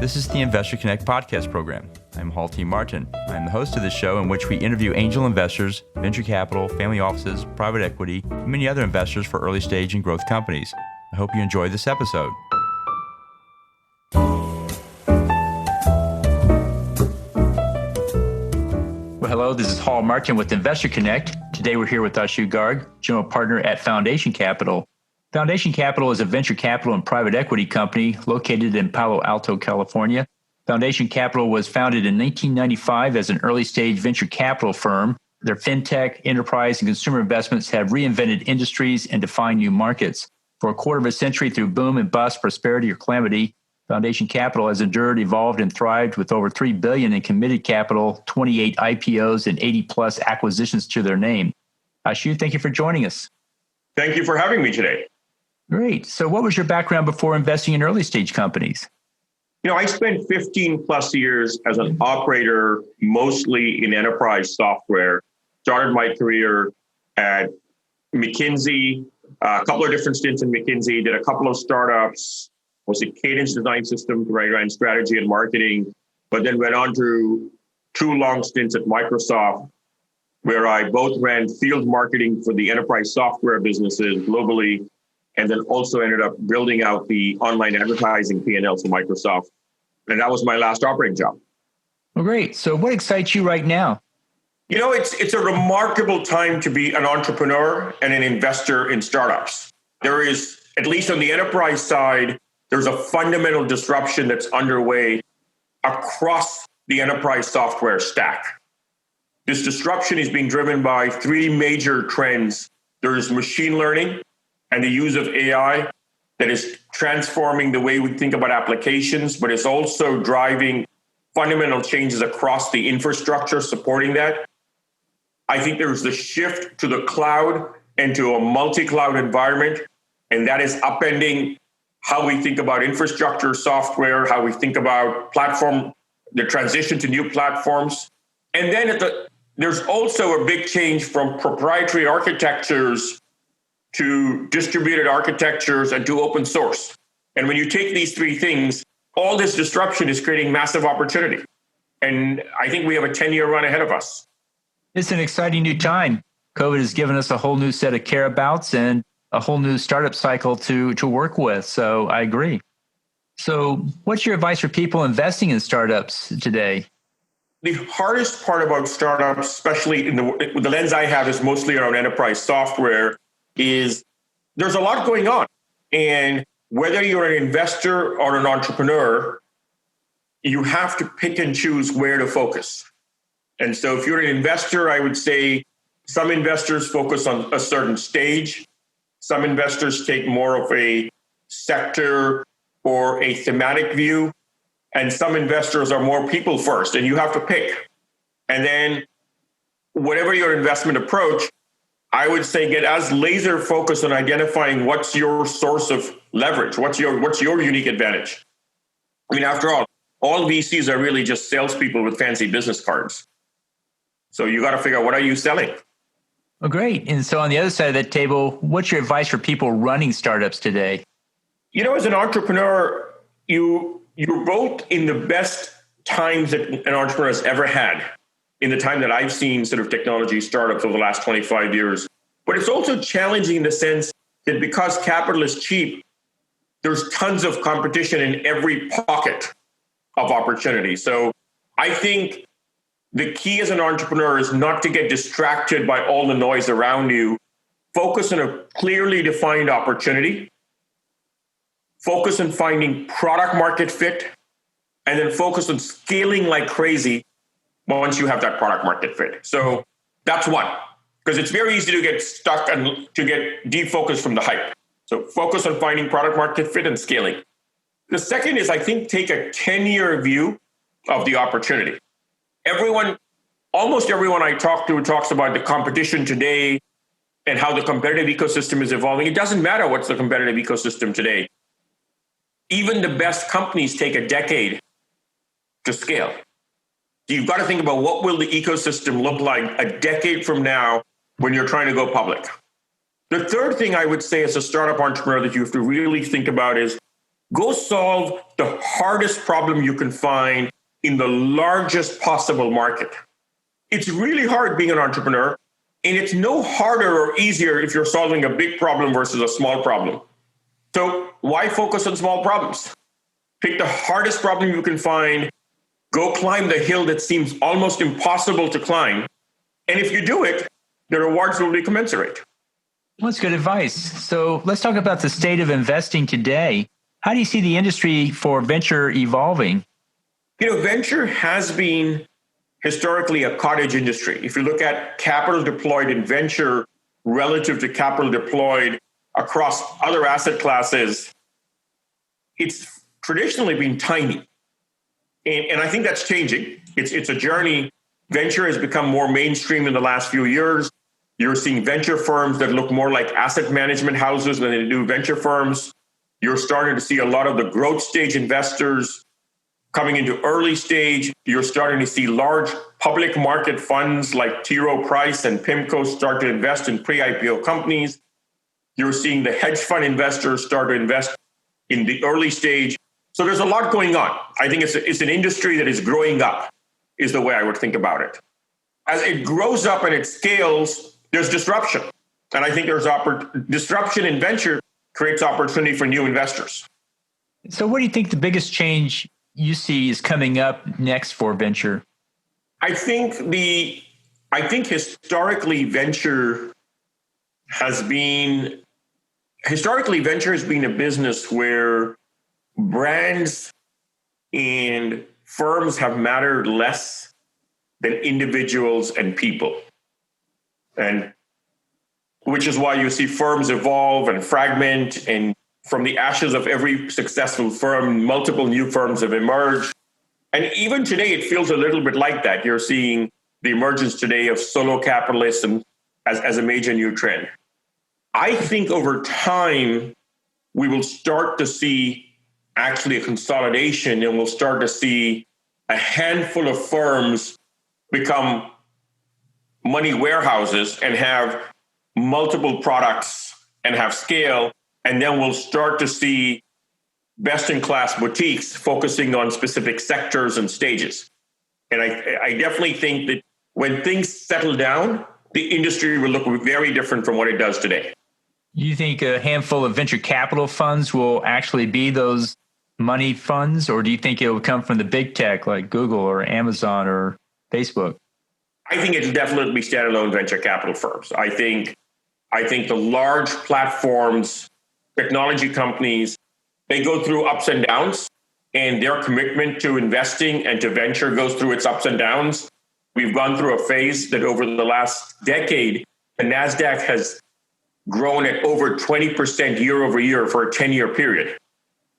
This is the Investor Connect podcast program. I'm Hall T. Martin. I'm the host of this show in which we interview angel investors, venture capital, family offices, private equity, and many other investors for early stage and growth companies. I hope you enjoy this episode. Well, hello, this is Hall Martin with Investor Connect. Today we're here with Ashu Garg, general partner at Foundation Capital. Foundation Capital is a venture capital and private equity company located in Palo Alto, California. Foundation Capital was founded in 1995 as an early-stage venture capital firm. Their fintech, enterprise, and consumer investments have reinvented industries and defined new markets. For a quarter of a century through boom and bust, prosperity or calamity, Foundation Capital has endured, evolved, and thrived with over $3 billion in committed capital, 28 IPOs, and 80-plus acquisitions to their name. Ashu, thank you for joining us. Thank you for having me today. Great. So what was your background before investing in early stage companies? I spent 15 plus years as an operator, mostly in enterprise software. Started my career at McKinsey, a couple of different stints in McKinsey, did a couple of startups, was a Cadence Design Systems where I ran strategy and marketing, but then went on to 2 long stints at Microsoft, where I both ran field marketing for the enterprise software businesses globally, and then also ended up building out the online advertising P&L for Microsoft. And that was my last operating job. Well, great. So what excites you right now? It's a remarkable time to be an entrepreneur and an investor in startups. There is, at least on the enterprise side, there's a fundamental disruption that's underway across the enterprise software stack. This disruption is being driven by 3 major trends. There is machine learning and the use of AI that is transforming the way we think about applications, but it's also driving fundamental changes across the infrastructure supporting that. I think there's the shift to the cloud and to a multi-cloud environment, and that is upending how we think about infrastructure software, how we think about platform, the transition to new platforms. And then there's also a big change from proprietary architectures to distributed architectures and to open source. And when you take these 3 things, all this disruption is creating massive opportunity. And I think we have a 10-year run ahead of us. It's an exciting new time. COVID has given us a whole new set of care abouts and a whole new startup cycle to work with. So I agree. So what's your advice for people investing in startups today? The hardest part about startups, especially with the lens I have is mostly around enterprise software, is there's a lot going on. And whether you're an investor or an entrepreneur, you have to pick and choose where to focus. And so if you're an investor, I would say some investors focus on a certain stage. Some investors take more of a sector or a thematic view. And some investors are more people first, and you have to pick. And then whatever your investment approach, I would say get as laser focused on identifying what's your source of leverage, what's your unique advantage. I mean, after all VCs are really just salespeople with fancy business cards. So you got to figure out, what are you selling? Oh, great. And so on the other side of that table, what's your advice for people running startups today? As an entrepreneur, you're both in the best times that an entrepreneur has ever had, in the time that I've seen sort of technology startups over the last 25 years. But it's also challenging in the sense that because capital is cheap, there's tons of competition in every pocket of opportunity. So I think the key as an entrepreneur is not to get distracted by all the noise around you. Focus on a clearly defined opportunity. Focus on finding product market fit, and then focus on scaling like crazy once you have that product market fit. So that's one, because it's very easy to get stuck and to get defocused from the hype. So focus on finding product market fit and scaling. The second is, I think, take a 10-year view of the opportunity. Almost everyone I talk to talks about the competition today and how the competitive ecosystem is evolving. It doesn't matter what's the competitive ecosystem today. Even the best companies take a decade to scale. You've got to think about what will the ecosystem look like a decade from now when you're trying to go public. The third thing I would say as a startup entrepreneur that you have to really think about is Go solve the hardest problem you can find in the largest possible market. It's really hard being an entrepreneur, and it's no harder or easier if you're solving a big problem versus a small problem. So why focus on small problems? Pick the hardest problem you can find, go climb the hill that seems almost impossible to climb. And if you do it, the rewards will be commensurate. Well, that's good advice. So let's talk about the state of investing today. How do you see the industry for venture evolving? Venture has been historically a cottage industry. If you look at capital deployed in venture relative to capital deployed across other asset classes, it's traditionally been tiny. And I think that's changing. It's a journey. Venture has become more mainstream in the last few years. You're seeing venture firms that look more like asset management houses than they do venture firms. You're starting to see a lot of the growth stage investors coming into early stage. You're starting to see large public market funds like T. Rowe Price and PIMCO start to invest in pre-IPO companies. You're seeing the hedge fund investors start to invest in the early stage. So there's a lot going on. I think it's an industry that is growing up, is the way I would think about it. As it grows up and it scales, there's disruption. And I think there's disruption in venture creates opportunity for new investors. So what do you think the biggest change you see is coming up next for venture? I think historically venture has been a business where brands and firms have mattered less than individuals and people. And which is why you see firms evolve and fragment, and from the ashes of every successful firm, multiple new firms have emerged. And even today, it feels a little bit like that. You're seeing the emergence today of solo capitalism as a major new trend. I think over time, we will start to see actually a consolidation, and we'll start to see a handful of firms become money warehouses and have multiple products and have scale. And then we'll start to see best-in-class boutiques focusing on specific sectors and stages. And I definitely think that when things settle down, the industry will look very different from what it does today. You think a handful of venture capital funds will actually be those money funds, or do you think it will come from the big tech like Google or Amazon or Facebook? I think it'll definitely be standalone venture capital firms. I think the large platforms, technology companies, they go through ups and downs, and their commitment to investing and to venture goes through its ups and downs. We've gone through a phase that over the last decade, the NASDAQ has grown at over 20% year over year for a 10-year period.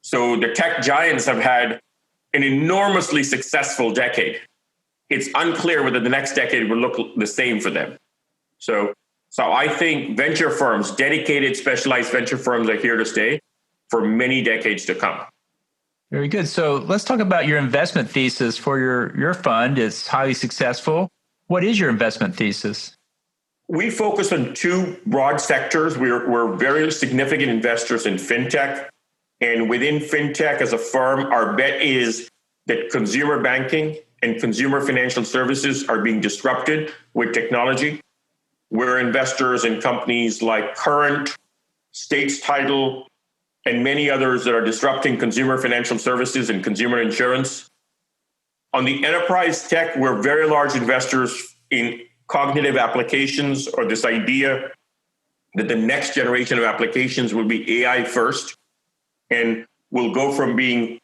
So the tech giants have had an enormously successful decade. It's unclear whether the next decade will look the same for them. So I think venture firms, dedicated, specialized venture firms, are here to stay for many decades to come. Very good. So let's talk about your investment thesis for your fund. It's highly successful. What is your investment thesis? We focus on two broad sectors. We're very significant investors in fintech. And within fintech as a firm, our bet is that consumer banking and consumer financial services are being disrupted with technology. We're investors in companies like Current, States Title, and many others that are disrupting consumer financial services and consumer insurance. On the enterprise tech, we're very large investors in cognitive applications, or this idea that the next generation of applications will be AI first and will go from being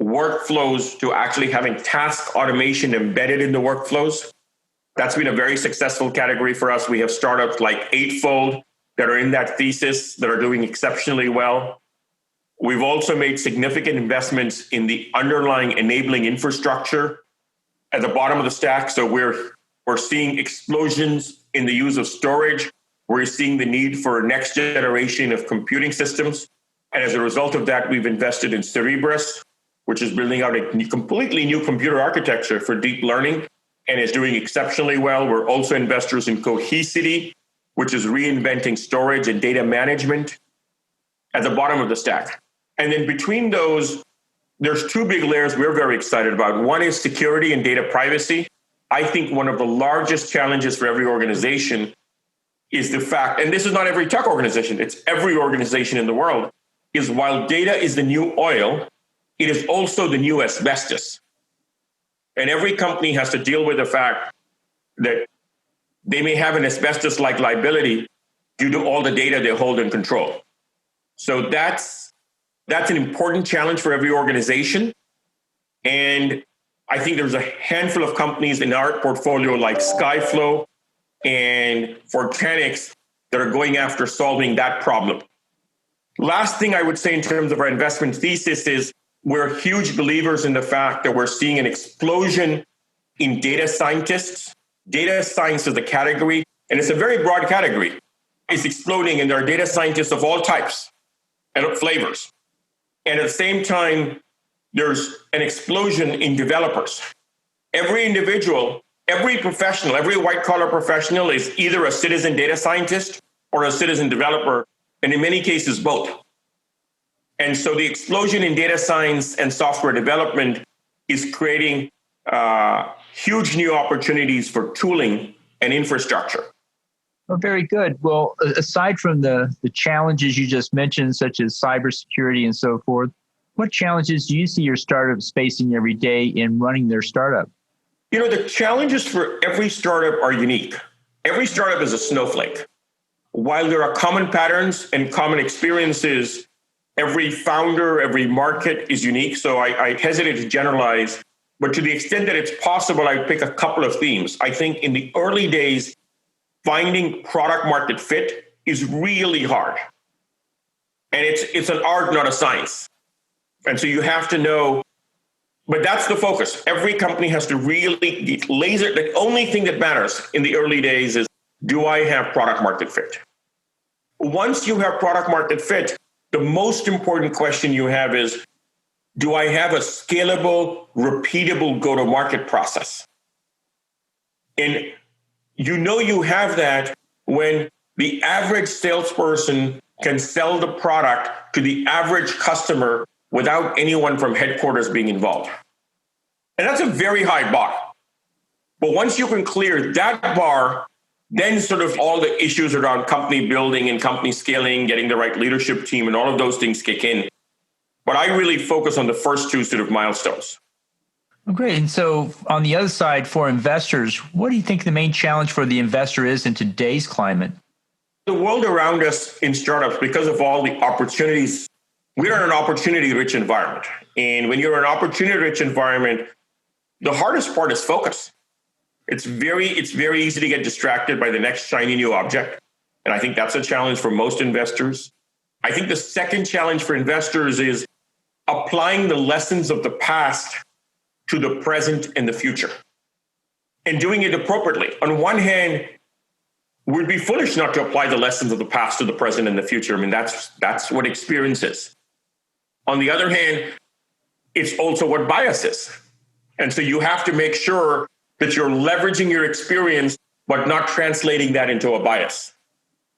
workflows to actually having task automation embedded in the workflows. That's been a very successful category for us. We have startups like Eightfold that are in that thesis that are doing exceptionally well. We've also made significant investments in the underlying enabling infrastructure at the bottom of the stack. So we're seeing explosions in the use of storage. We're seeing the need for next generation of computing systems. And as a result of that, we've invested in Cerebras, which is building out a completely new computer architecture for deep learning and is doing exceptionally well. We're also investors in Cohesity, which is reinventing storage and data management at the bottom of the stack. And then between those, there's two big layers we're very excited about. One is security and data privacy. I think one of the largest challenges for every organization is the fact, and this is not every tech organization, it's every organization in the world, is while data is the new oil, it is also the new asbestos. And every company has to deal with the fact that they may have an asbestos-like liability due to all the data they hold and control. So that's an important challenge for every organization. And I think there's a handful of companies in our portfolio like Skyflow and Fortanix that are going after solving that problem. Last thing I would say in terms of our investment thesis is we're huge believers in the fact that we're seeing an explosion in data scientists. Data science is a category, and it's a very broad category. It's exploding, and there are data scientists of all types and flavors. And at the same time, there's an explosion in developers. Every individual, every professional, every white-collar professional is either a citizen data scientist or a citizen developer, and in many cases, both. And so the explosion in data science and software development is creating huge new opportunities for tooling and infrastructure. Oh, very good. Well, aside from the challenges you just mentioned, such as cybersecurity and so forth, what challenges do you see your startups facing every day in running their startup? You know, the challenges for every startup are unique. Every startup is a snowflake. While there are common patterns and common experiences, every founder, every market is unique. So I hesitate to generalize, but to the extent that it's possible, I would pick a couple of themes. I think in the early days, finding product market fit is really hard. And it's an art, not a science. And so you have to know, but that's the focus. Every company has to really laser. The only thing that matters in the early days is, do I have product market fit? Once you have product market fit, the most important question you have is, do I have a scalable, repeatable go-to-market process? And you know you have that when the average salesperson can sell the product to the average customer without anyone from headquarters being involved. And that's a very high bar. But once you can clear that bar, then sort of all the issues around company building and company scaling, getting the right leadership team, and all of those things kick in. But I really focus on the first two sort of milestones. Well, great. And so on the other side, for investors, what do you think the main challenge for the investor is in today's climate? The world around us in startups, because of all the opportunities, we're in an opportunity-rich environment. And when you're in an opportunity-rich environment, the hardest part is focus. It's very easy to get distracted by the next shiny new object. And I think that's a challenge for most investors. I think the second challenge for investors is applying the lessons of the past to the present and the future and doing it appropriately. On one hand, we'd be foolish not to apply the lessons of the past to the present and the future. I mean, that's what experience is. On the other hand, it's also what bias is. And so you have to make sure that you're leveraging your experience, but not translating that into a bias.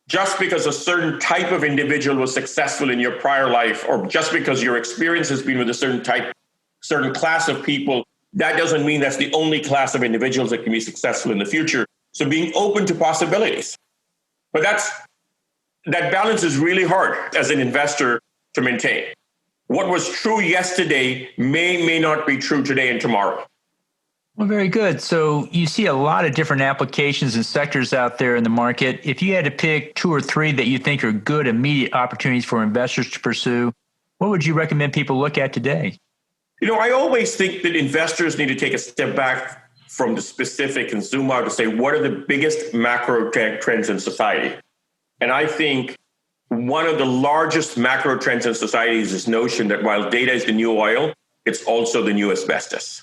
Just because a certain type of individual was successful in your prior life, or just because your experience has been with a certain class of people, that doesn't mean that's the only class of individuals that can be successful in the future. So being open to possibilities. But that balance is really hard as an investor to maintain. What was true yesterday may not be true today and tomorrow. Well, very good. So you see a lot of different applications and sectors out there in the market. If you had to pick two or three that you think are good immediate opportunities for investors to pursue, what would you recommend people look at today? You know, I always think that investors need to take a step back from the specific and zoom out to say, what are the biggest macro trends in society? And I think one of the largest macro trends in society is this notion that while data is the new oil, it's also the new asbestos.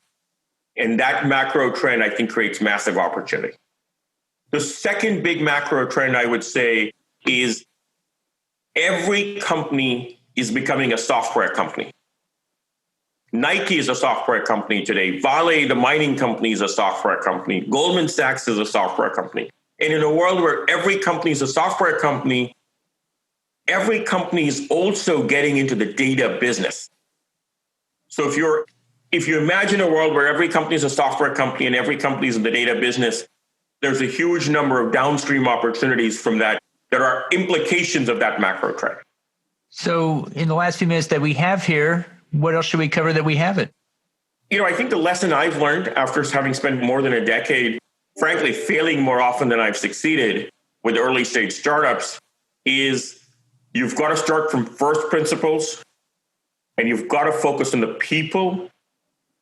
And that macro trend, I think, creates massive opportunity. The second big macro trend, I would say, is every company is becoming a software company. Nike is a software company today. Vale, the mining company, is a software company. Goldman Sachs is a software company. And in a world where every company is a software company, every company is also getting into the data business. So if you imagine a world where every company is a software company and every company is in the data business, there's a huge number of downstream opportunities from that are implications of that macro trend. So in the last few minutes that we have here, what else should we cover that we haven't? I think the lesson I've learned after having spent more than a decade, frankly, failing more often than I've succeeded with early stage startups, is you've got to start from first principles, and you've got to focus on the people,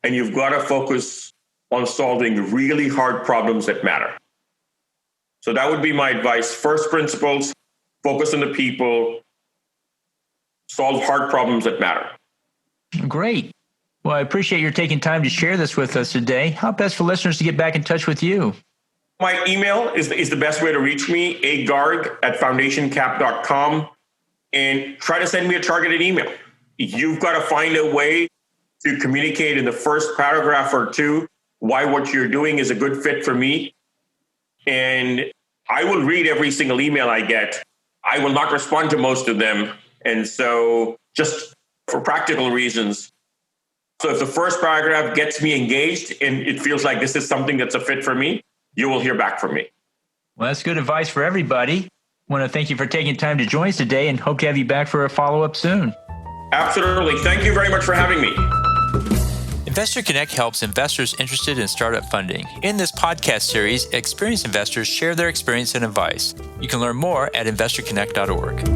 and you've got to focus on solving really hard problems that matter. So that would be my advice. First principles, focus on the people, solve hard problems that matter. Great. Well, I appreciate your taking time to share this with us today. How best for listeners to get back in touch with you? My email is the best way to reach me, agarg@foundationcap.com, and try to send me a targeted email. You've got to find a way to communicate in the first paragraph or two why what you're doing is a good fit for me. And I will read every single email I get. I will not respond to most of them. And so just for practical reasons. So if the first paragraph gets me engaged and it feels like this is something that's a fit for me, you will hear back from me. Well, that's good advice for everybody. I want to thank you for taking time to join us today and hope to have you back for a follow-up soon. Absolutely. Thank you very much for having me. Investor Connect helps investors interested in startup funding. In this podcast series, experienced investors share their experience and advice. You can learn more at investorconnect.org.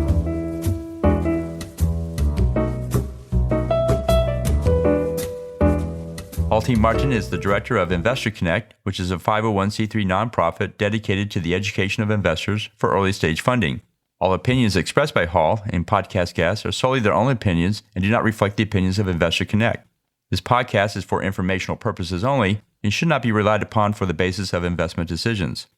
Hall T. Martin is the director of Investor Connect, which is a 501c3 nonprofit dedicated to the education of investors for early stage funding. All opinions expressed by Hall and podcast guests are solely their own opinions and do not reflect the opinions of Investor Connect. This podcast is for informational purposes only and should not be relied upon for the basis of investment decisions.